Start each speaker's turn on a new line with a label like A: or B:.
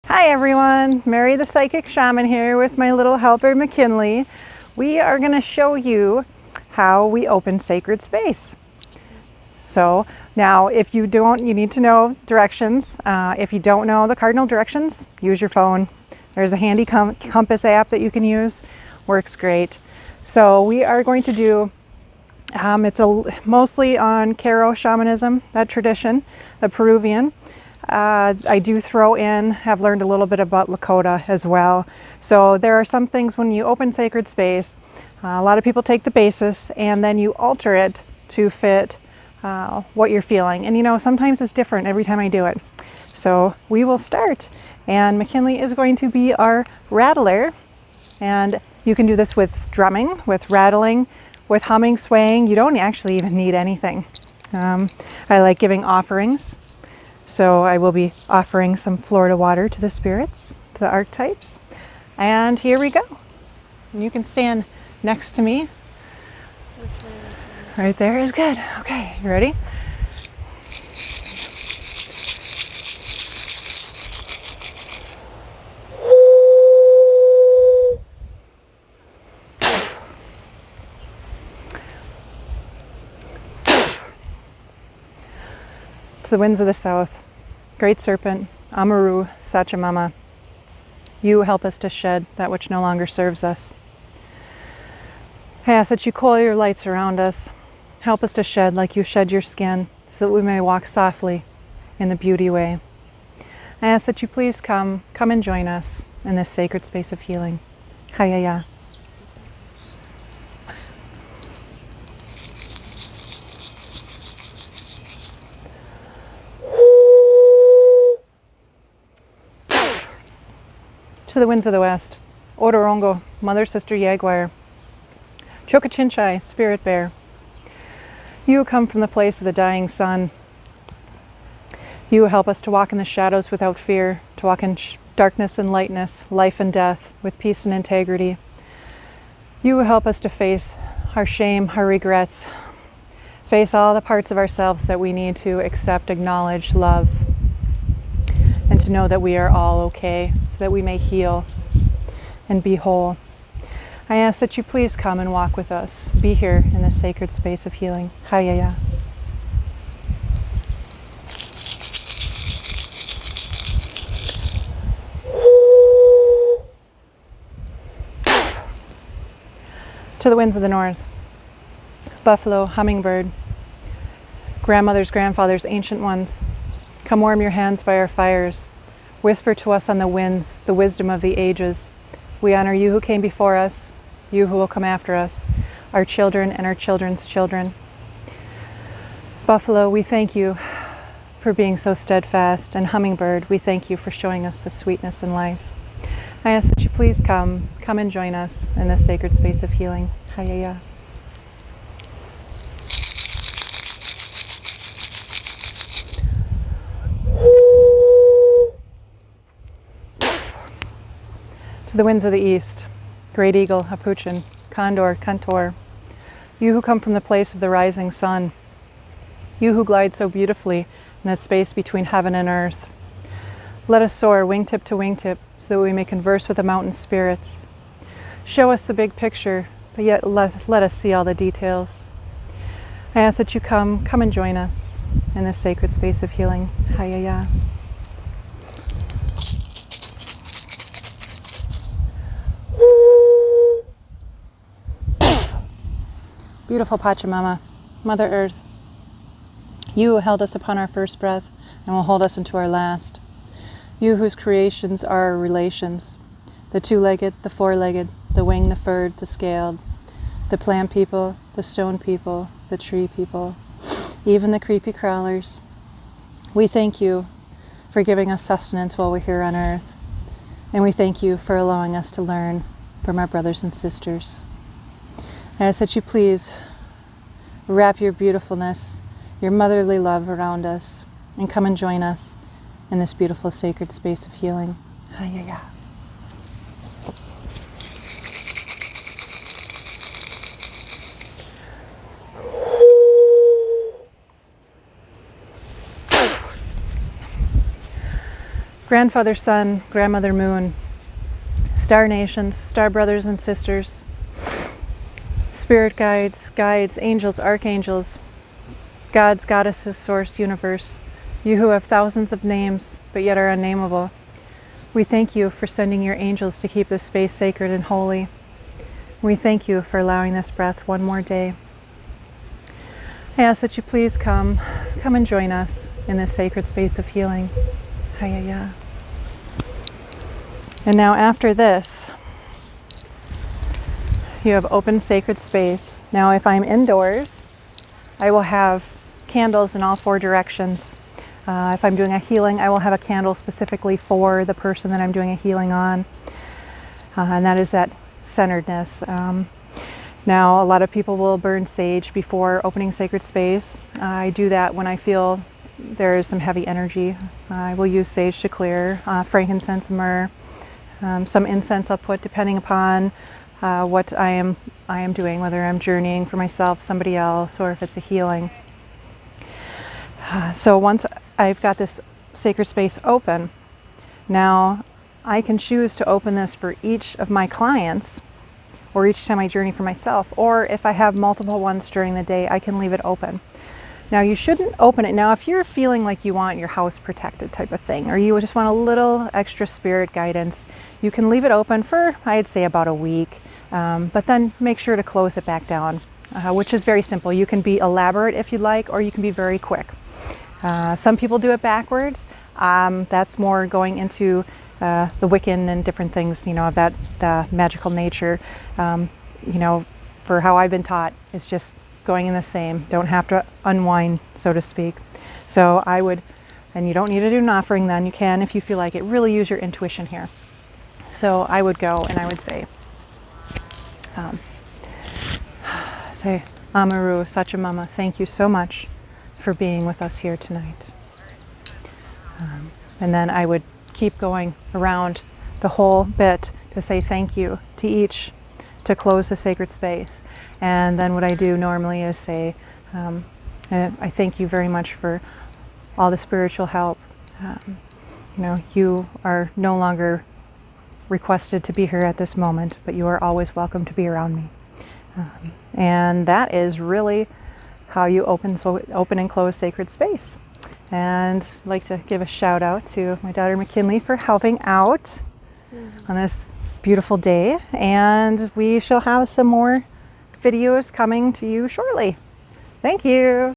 A: Hi everyone, Mary the Psychic Shaman here with my little helper McKinley. We are going to show you how we open sacred space. So now if you don't, you need to know directions. If you don't know the cardinal directions, use your phone. There's a handy compass app that you can use, works great. So we are going to do, it's mostly on Caro shamanism, that tradition, the Peruvian. I do throw in, have learned a little bit about Lakota as well. So there are some things when you open sacred space, a lot of people take the basis and then you alter it to fit what you're feeling. And you know, sometimes it's different every time I do it. So we will start. And McKinley is going to be our rattler. And you can do this with drumming, with rattling, with humming, swaying. You don't actually even need anything. I like giving offerings. So I will be offering some Florida water to the spirits, to the archetypes. And here we go. And you can stand next to me. Right there is good. Okay, you ready? To the winds of the south, Great Serpent, Amaru, Sachamama, you help us to shed that which no longer serves us. I ask that you coil your lights around us. Help us to shed like you shed your skin so that we may walk softly in the beauty way. I ask that you please come and join us in this sacred space of healing. Hayaya. To the winds of the west, Odorongo, Mother Sister Jaguar, Chokachinchai, Spirit Bear, you come from the place of the dying sun. You help us to walk in the shadows without fear, to walk in darkness and lightness, life and death, with peace and integrity. You help us to face our shame, our regrets, face all the parts of ourselves that we need to accept, acknowledge, love, and to know that we are all okay, so that we may heal and be whole. I ask that you please come and walk with us. Be here in this sacred space of healing. Hayaya. To the winds of the north, buffalo, hummingbird, grandmothers, grandfathers, ancient ones, come warm your hands by our fires. Whisper to us on the winds the wisdom of the ages. We honor you who came before us, you who will come after us, our children and our children's children. Buffalo, we thank you for being so steadfast, and hummingbird, we thank you for showing us the sweetness in life. I ask that you please come and join us in this sacred space of healing. Hayaya. To the winds of the east, great eagle, Hapuchin, condor, cantor, you who come from the place of the rising sun, you who glide so beautifully in that space between heaven and earth. Let us soar wingtip to wingtip so that we may converse with the mountain spirits. Show us the big picture, but yet let us see all the details. I ask that you come and join us in this sacred space of healing. Hayaya. Beautiful Pachamama, Mother Earth, you who held us upon our first breath and will hold us into our last. You whose creations are our relations, the two-legged, the four-legged, the winged, the furred, the scaled, the plant people, the stone people, the tree people, even the creepy crawlers. We thank you for giving us sustenance while we're here on earth, and we thank you for allowing us to learn from our brothers and sisters. I ask that you please wrap your beautifulness, your motherly love around us, and come and join us in this beautiful sacred space of healing. Hayaya. grandfather sun, grandmother moon, star nations, star brothers and sisters, spirit guides, angels, archangels, gods, goddesses, source, universe, you who have thousands of names but yet are unnameable. We thank you for sending your angels to keep this space sacred and holy. We thank you for allowing this breath one more day. I ask that you please come and join us in this sacred space of healing. Hayaya. And now after this, you have open sacred space. Now if I'm indoors, I will have candles in all 4 directions. If I'm doing a healing, I will have a candle specifically for the person that I'm doing a healing on. And that is that centeredness. Now, a lot of people will burn sage before opening sacred space. I do that when I feel there is some heavy energy. I will use sage to clear, frankincense, myrrh, some incense I'll put depending upon what I am doing, whether I'm journeying for myself, somebody else, or if it's a healing. So once I've got this sacred space open, now I can choose to open this for each of my clients, or each time I journey for myself, or if I have multiple ones during the day, I can leave it open. Now you shouldn't open it. Now if you're feeling like you want your house protected type of thing, or you just want a little extra spirit guidance, you can leave it open for, I'd say, about a week, but then make sure to close it back down, which is very simple. You can be elaborate if you like, or you can be very quick. Some people do it backwards. That's more going into the Wiccan and different things, of that magical nature. For how I've been taught, is just going in the same. Don't have to unwind, so to speak. So I would, and you don't need to do an offering then. You can, if you feel like it, really use your intuition here. So I would go and I would say, Amaru, Sachamama, thank you so much for being with us here tonight. And then I would keep going around the whole bit to say thank you to each, to close the sacred space. And then what I do normally is say, I thank you very much for all the spiritual help. You are no longer requested to be here at this moment, but you are always welcome to be around me. And that is really how you open and close sacred space. And I'd like to give a shout out to my daughter McKinley for helping out on this beautiful day. And we shall have some more videos coming to you shortly. Thank you.